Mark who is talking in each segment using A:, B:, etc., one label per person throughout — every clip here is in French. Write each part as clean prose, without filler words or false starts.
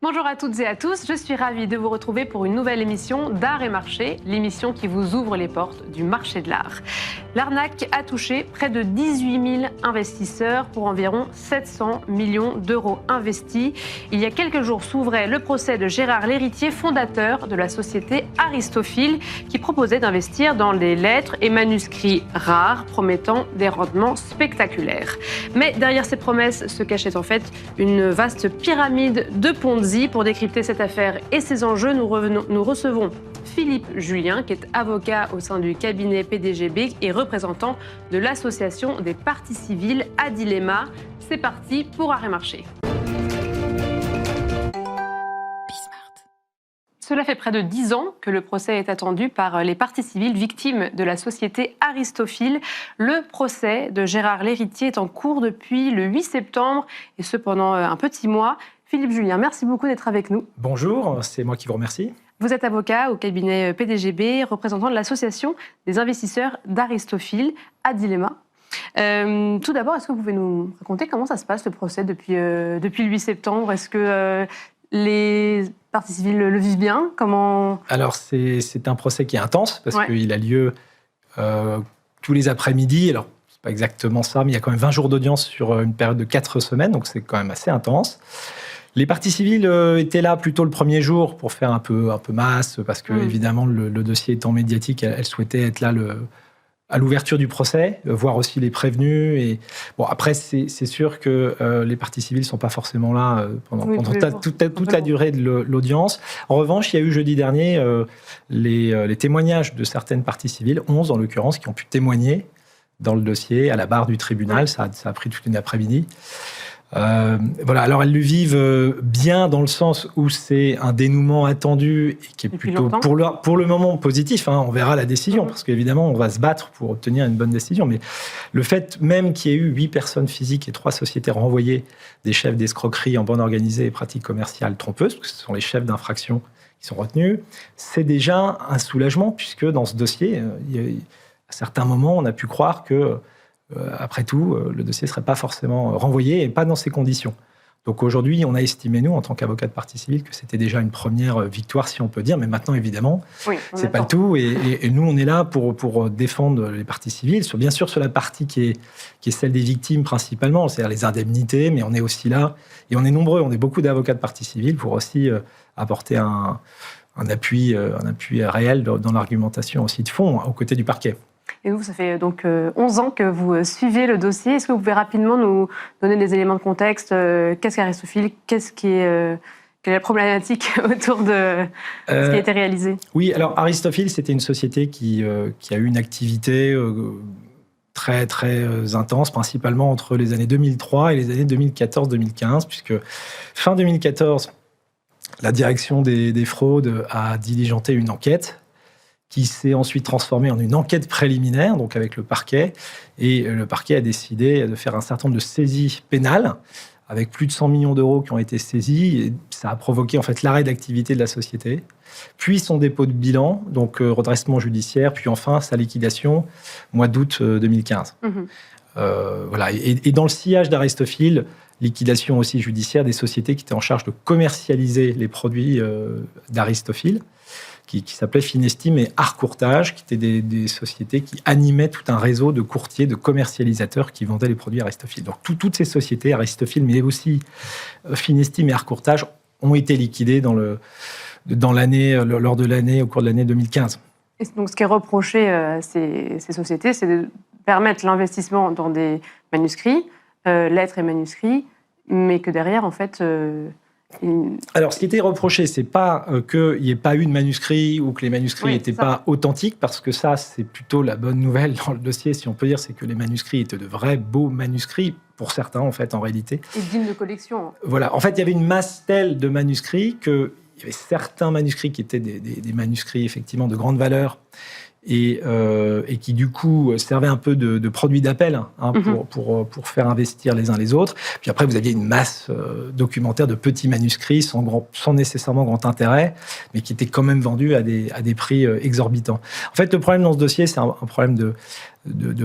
A: Bonjour à toutes et à tous, je suis ravie de vous retrouver pour une nouvelle émission d'Art et Marché, l'émission qui vous ouvre les portes du marché de l'art. L'arnaque a touché près de 18 000 investisseurs pour environ 700 millions d'euros investis. Il y a quelques jours s'ouvrait le procès de Gérard Lhéritier, fondateur de la société Aristophil, qui proposait d'investir dans les lettres et manuscrits rares, promettant des rendements spectaculaires. Mais derrière ces promesses se cachait en fait une vaste pyramide de Ponzi. Pour décrypter cette affaire et ses enjeux, nous recevons Philippe Julien, qui est avocat au sein du cabinet PDGB et représentant de l'association des parties civiles à Dilemma. C'est parti pour Art et Marché. Cela fait près de 10 ans que le procès est attendu par les parties civiles victimes de la société Aristophil. Le procès de Gérard Lhéritier est en cours depuis le 8 septembre et ce pendant un petit mois. Philippe Julien, merci beaucoup d'être avec nous.
B: Bonjour, c'est moi qui vous remercie.
A: Vous êtes avocat au cabinet PDGB, représentant de l'association des investisseurs d'Aristophil à Dilemma. Tout d'abord, est-ce que vous pouvez nous raconter comment ça se passe le procès depuis le 8 septembre? Est-ce que les parties civiles le vivent bien?
B: Alors, c'est un procès qui est intense parce qu'il a lieu tous les après-midi. Alors, c'est pas exactement ça, mais il y a quand même 20 jours d'audience sur une période de 4 semaines, donc c'est quand même assez intense. Les parties civiles étaient là plutôt le premier jour pour faire un peu masse, parce que évidemment le dossier étant médiatique, elles souhaitaient être là à l'ouverture du procès, voir aussi les prévenus. Et bon, après c'est sûr que les parties civiles sont pas forcément là pendant toute la durée de l'audience. En revanche, il y a eu jeudi dernier les témoignages de certaines parties civiles, 11 en l'occurrence, qui ont pu témoigner dans le dossier à la barre du tribunal. Ça a pris toute une après-midi. Voilà, alors elles le vivent bien dans le sens où c'est un dénouement attendu et qui est plutôt pour le moment positif. On verra la décision parce qu'évidemment on va se battre pour obtenir une bonne décision. Mais le fait même qu'il y ait eu 8 personnes physiques et 3 sociétés renvoyées, des chefs d'escroquerie en bande organisée et pratiques commerciales trompeuses, parce que ce sont les chefs d'infraction qui sont retenus, c'est déjà un soulagement puisque dans ce dossier, à certains moments, on a pu croire que après tout, le dossier ne serait pas forcément renvoyé et pas dans ces conditions. Donc aujourd'hui, on a estimé, nous, en tant qu'avocats de partie civile, que c'était déjà une première victoire, si on peut dire. Mais maintenant, évidemment, c'est pas le tout. Et nous, on est là pour défendre les parties civiles, bien sûr sur la partie qui est celle des victimes principalement, c'est-à-dire les indemnités, mais on est aussi là, et on est nombreux, on est beaucoup d'avocats de partie civile pour aussi apporter un appui réel dans l'argumentation aussi de fond, aux côtés du parquet.
A: Et vous, ça fait donc 11 ans que vous suivez le dossier. Est-ce que vous pouvez rapidement nous donner des éléments de contexte? Qu'est-ce qu'Aristophil? Quelle est la problématique autour de ce qui a été réalisé? Oui,
B: alors Aristophil, c'était une société qui a eu une activité très, très intense, principalement entre les années 2003 et les années 2014-2015, puisque fin 2014, la direction des fraudes a diligenté une enquête qui s'est ensuite transformée en une enquête préliminaire, donc avec le parquet. Et le parquet a décidé de faire un certain nombre de saisies pénales, avec plus de 100 millions d'euros qui ont été saisis. Et ça a provoqué en fait l'arrêt d'activité de la société, puis son dépôt de bilan, donc redressement judiciaire, puis enfin sa liquidation, mois d'août 2015. Voilà. Et dans le sillage d'Aristophil, liquidation aussi judiciaire des sociétés qui étaient en charge de commercialiser les produits d'Aristophil, qui s'appelait Finestime et Art Courtage, qui étaient des sociétés qui animaient tout un réseau de courtiers, de commercialisateurs qui vendaient les produits Aristophil. Donc toutes ces sociétés, Aristophil, mais aussi Finestime et Art Courtage, ont été liquidées lors de l'année, au cours de l'année 2015.
A: Et donc ce qui est reproché à ces sociétés, c'est de permettre l'investissement dans des manuscrits, lettres et manuscrits, mais que derrière, en fait...
B: Alors, ce qui était reproché, c'est pas qu'il n'y ait pas eu de manuscrits ou que les manuscrits n'étaient pas authentiques, parce que ça, c'est plutôt la bonne nouvelle dans le dossier, si on peut dire, c'est que les manuscrits étaient de vrais beaux manuscrits, pour certains, en fait, en réalité.
A: Et dignes de collection.
B: Voilà. En fait, il y avait une masse telle de manuscrits qu'il y avait certains manuscrits qui étaient des manuscrits, effectivement, de grande valeur, et qui du coup servait un peu de produit d'appel pour faire investir les uns les autres. Puis après, vous aviez une masse documentaire de petits manuscrits sans nécessairement grand intérêt, mais qui étaient quand même vendus à des prix exorbitants. En fait, le problème dans ce dossier, c'est un problème de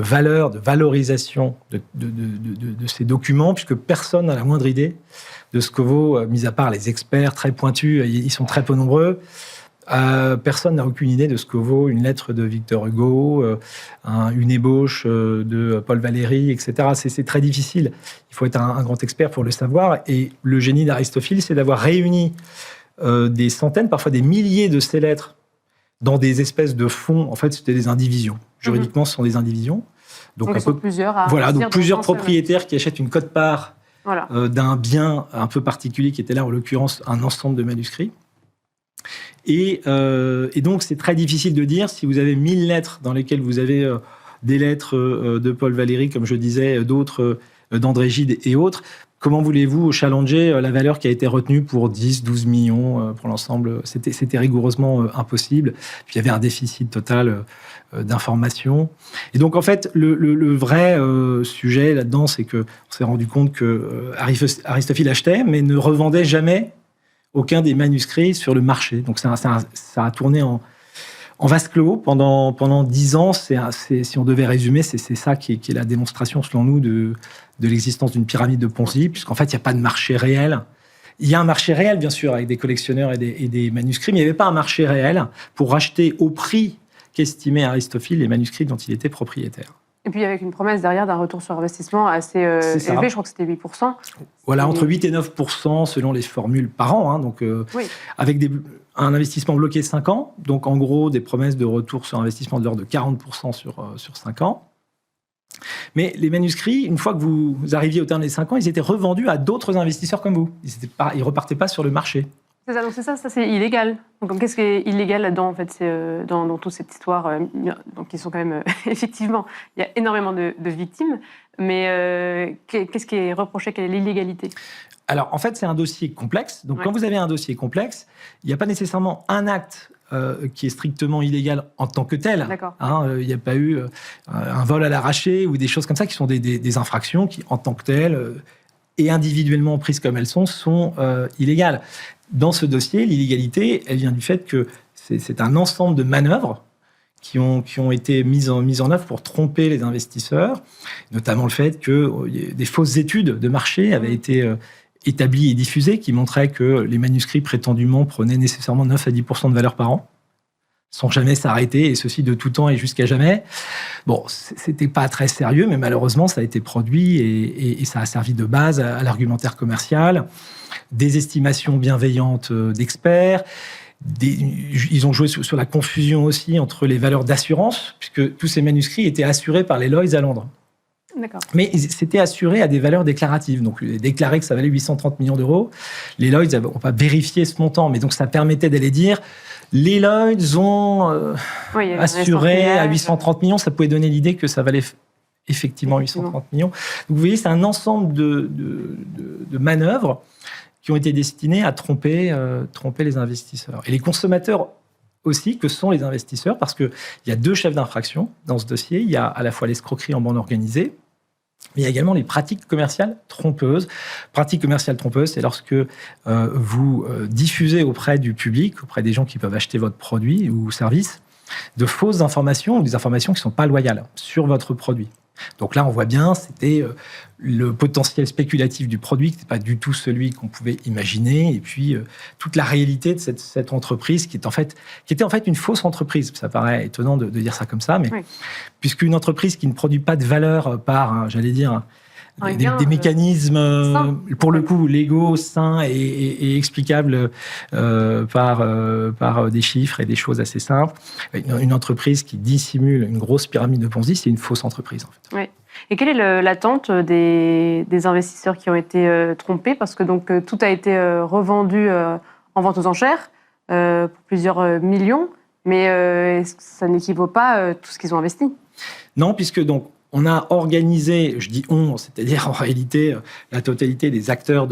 B: valeur, de valorisation de ces documents, puisque personne n'a la moindre idée de ce que vaut, mis à part les experts très pointus, ils sont très peu nombreux. Personne n'a aucune idée de ce que vaut une lettre de Victor Hugo, une ébauche de Paul Valéry, etc. C'est très difficile. Il faut être un grand expert pour le savoir. Et le génie d'Aristophile, c'est d'avoir réuni des centaines, parfois des milliers de ces lettres dans des espèces de fonds. En fait, c'était des indivisions. Juridiquement, ce sont des indivisions.
A: Donc ils sont plusieurs.
B: Donc plusieurs propriétaires qui achètent une quote-part d'un bien un peu particulier qui était là, en l'occurrence, un ensemble de manuscrits. Et donc, c'est très difficile de dire si vous avez 1000 lettres dans lesquelles vous avez des lettres de Paul Valéry, comme je disais, d'autres d'André Gide et autres. Comment voulez-vous challenger la valeur qui a été retenue pour 10, 12 millions pour l'ensemble? C'était rigoureusement impossible. Puis il y avait un déficit total d'informations. Et donc, en fait, le vrai sujet là-dedans, c'est qu'on s'est rendu compte que Aristophile achetait, mais ne revendait jamais aucun des manuscrits sur le marché. Donc, ça a tourné en vase clos pendant 10 ans. Si on devait résumer, c'est ça qui est la démonstration, selon nous, de l'existence d'une pyramide de Ponzi, puisqu'en fait, il n'y a pas de marché réel. Il y a un marché réel, bien sûr, avec des collectionneurs et des manuscrits, mais il n'y avait pas un marché réel pour racheter au prix qu'estimait Aristophile les manuscrits dont il était propriétaire.
A: Et puis avec une promesse derrière d'un retour sur investissement assez élevé, je crois que c'était 8%.
B: Voilà, entre 8 et 9% selon les formules par an. Donc, avec un investissement bloqué 5 ans. Donc, en gros, des promesses de retour sur investissement de l'ordre de 40% sur 5 ans. Mais les manuscrits, une fois que vous arriviez au terme des 5 ans, ils étaient revendus à d'autres investisseurs comme vous. Ils ne repartaient pas sur le marché.
A: C'est ça, donc ça c'est illégal. Donc qu'est-ce qui est illégal là-dedans, en fait, c'est dans toute cette histoire, donc ils sont quand même, effectivement, il y a énormément de victimes, mais qu'est-ce qui est reproché, quelle est l'illégalité?
B: Alors, en fait, c'est un dossier complexe. Donc, quand vous avez un dossier complexe, il n'y a pas nécessairement un acte qui est strictement illégal en tant que tel. Il n'y a pas eu un vol à l'arraché ou des choses comme ça qui sont des infractions qui, en tant que telles, et individuellement prises comme elles sont illégales. Dans ce dossier, l'illégalité, elle vient du fait que c'est un ensemble de manœuvres qui ont été mises en œuvre pour tromper les investisseurs, notamment le fait que des fausses études de marché avaient été établies et diffusées qui montraient que les manuscrits prétendument prenaient nécessairement 9 à 10% de valeur par an, sans jamais s'arrêter, et ceci de tout temps et jusqu'à jamais. Bon, c'était pas très sérieux, mais malheureusement, ça a été produit et ça a servi de base à l'argumentaire commercial, des estimations bienveillantes d'experts. Ils ont joué sur la confusion aussi entre les valeurs d'assurance, puisque tous ces manuscrits étaient assurés par les Lloyds à Londres.
A: D'accord.
B: Mais ils s'étaient assurés à des valeurs déclaratives. Donc, ils déclaraient que ça valait 830 millions d'euros. Les Lloyds n'ont pas vérifié ce montant, mais donc ça permettait d'aller dire les Lloyds ont assuré à 830 millions. Ça pouvait donner l'idée que ça valait effectivement 830 millions. Donc, vous voyez, c'est un ensemble de manœuvres qui ont été destinées à tromper les investisseurs. Et les consommateurs aussi, que sont les investisseurs, parce qu'il y a 2 chefs d'infraction dans ce dossier. Il y a à la fois l'escroquerie en bande organisée, mais il y a également les pratiques commerciales trompeuses. Pratiques commerciales trompeuses, c'est lorsque vous diffusez auprès du public, auprès des gens qui peuvent acheter votre produit ou service, de fausses informations ou des informations qui ne sont pas loyales sur votre produit. Donc là, on voit bien, c'était le potentiel spéculatif du produit, qui n'était pas du tout celui qu'on pouvait imaginer, et puis toute la réalité de cette entreprise qui était en fait une fausse entreprise. Ça paraît étonnant de dire ça comme ça, mais puisqu'une entreprise qui ne produit pas de valeur par, j'allais dire, des mécanismes, pour le coup, légaux, sains et explicables par des chiffres et des choses assez simples. Une entreprise qui dissimule une grosse pyramide de Ponzi, c'est une fausse entreprise, en fait.
A: Oui. Et quelle est l'attente des investisseurs qui ont été trompés? Parce que donc, tout a été revendu en vente aux enchères pour plusieurs millions, mais ça n'équivaut pas tout ce qu'ils ont investi.
B: Non, puisque donc, on a organisé, je dis on, c'est-à-dire en réalité la totalité des acteurs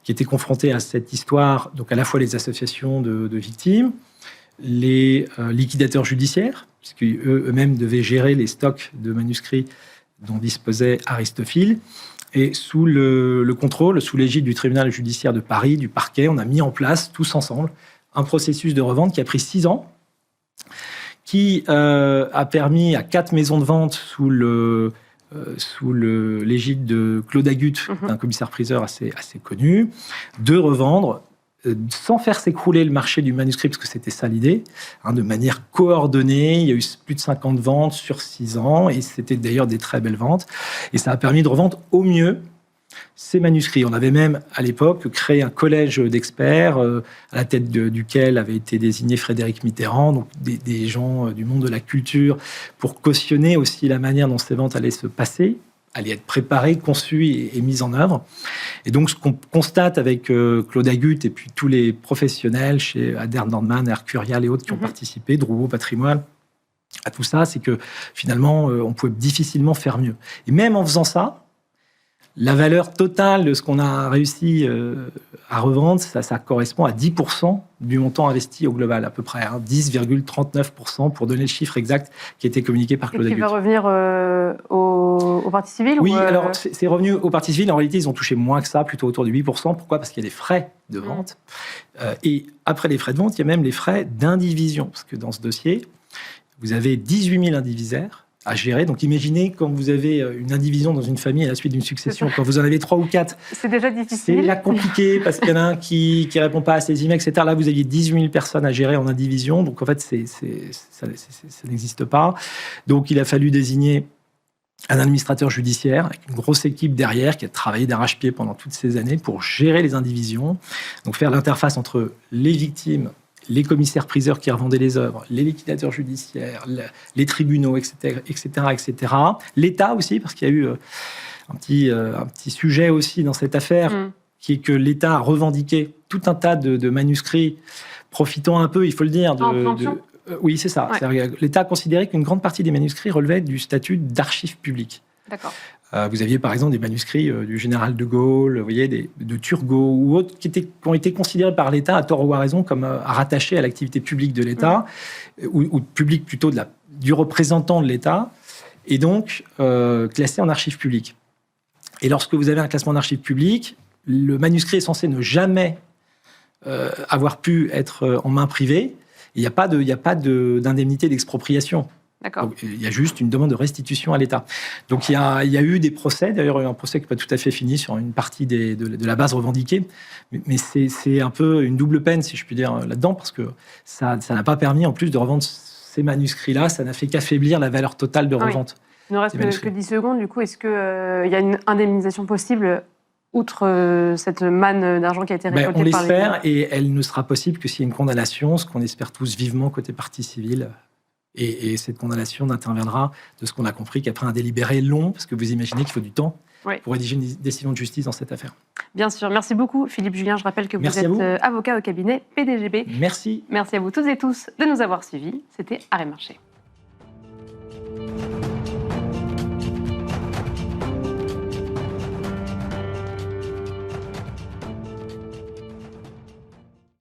B: qui étaient confrontés à cette histoire, donc à la fois les associations de victimes, les liquidateurs judiciaires, puisqu'eux-mêmes devaient gérer les stocks de manuscrits dont disposait Aristophile. Et sous le contrôle, sous l'égide du tribunal judiciaire de Paris, du parquet, on a mis en place, tous ensemble, un processus de revente qui a pris 6 ans, qui a permis à 4 maisons de vente sous l'égide de Claude Agut, un commissaire-priseur assez connu, de revendre sans faire s'écrouler le marché du manuscrit, parce que c'était ça l'idée, de manière coordonnée. Il y a eu plus de 50 ventes sur 6 ans, et c'était d'ailleurs des très belles ventes. Et ça a permis de revendre au mieux ces manuscrits. On avait même, à l'époque, créé un collège d'experts, à la tête duquel avait été désigné Frédéric Mitterrand, donc des gens du monde de la culture, pour cautionner aussi la manière dont ces ventes allaient se passer, allaient être préparées, conçues et mises en œuvre. Et donc, ce qu'on constate avec Claude Agut et puis tous les professionnels chez Adair Nordman, Hercurial et autres qui ont participé, Drouot Patrimoine, à tout ça, c'est que finalement, on pouvait difficilement faire mieux. Et même en faisant ça, la valeur totale de ce qu'on a réussi à revendre, ça correspond à 10% du montant investi au global, à peu près, 10,39% pour donner le chiffre exact qui a été communiqué par Claude Agut.
A: Et qui va revenir aux parties civiles?
B: Oui, alors c'est revenu aux parties civiles. En réalité, ils ont touché moins que ça, plutôt autour de 8%. Pourquoi? Parce qu'il y a des frais de vente. Et après les frais de vente, il y a même les frais d'indivision. Parce que dans ce dossier, vous avez 18 000 indivisaires à gérer. Donc, imaginez quand vous avez une indivision dans une famille à la suite d'une succession, quand vous en avez 3 ou 4.
A: C'est déjà difficile.
B: C'est là compliqué parce qu'il y en a un qui répond pas à ses emails, etc. Là, vous aviez 18 000 personnes à gérer en indivision. Donc, en fait, ça n'existe pas. Donc, il a fallu désigner un administrateur judiciaire avec une grosse équipe derrière qui a travaillé d'arrache-pied pendant toutes ces années pour gérer les indivisions. Donc, faire l'interface entre les victimes, les commissaires-priseurs qui revendaient les œuvres, les liquidateurs judiciaires, les tribunaux, etc., etc. L'État aussi, parce qu'il y a eu un petit sujet aussi dans cette affaire, qui est que l'État a revendiqué tout un tas de manuscrits, profitant un peu, il faut le dire, oui, c'est ça. Ouais. L'État a considéré qu'une grande partie des manuscrits relevaient du statut d'archives publiques.
A: D'accord.
B: Vous aviez par exemple des manuscrits du général de Gaulle, vous voyez, de Turgot ou autres qui ont été considérés par l'État, à tort ou à raison, comme rattachés à l'activité publique de l'État, ou publique plutôt du représentant de l'État, et donc classés en archives publiques. Et lorsque vous avez un classement en archives publiques, le manuscrit est censé ne jamais avoir pu être en main privée. Il n'y a pas d'indemnité d'expropriation. Donc, il y a juste une demande de restitution à l'État. Donc il y a eu des procès, d'ailleurs un procès qui n'est pas tout à fait fini sur une partie de la base revendiquée, mais c'est un peu une double peine, si je puis dire, là-dedans, parce que ça n'a pas permis, en plus de revendre ces manuscrits-là, ça n'a fait qu'affaiblir la valeur totale de revente.
A: Il ne reste que 10 secondes, du coup, est-ce qu'il y a une indemnisation possible outre cette manne d'argent qui a été récoltée par l'État?
B: On l'espère, et elle ne sera possible que s'il y a une condamnation, ce qu'on espère tous vivement côté partie civile. Et cette condamnation n'interviendra, de ce qu'on a compris, qu'après un délibéré long, parce que vous imaginez qu'il faut du temps pour rédiger une décision de justice dans cette affaire.
A: Bien sûr. Merci beaucoup, Philippe Julien. Je rappelle que vous êtes avocat au cabinet PDGB.
B: Merci.
A: Merci à vous toutes et tous de nous avoir suivis. C'était Arrêt Marché.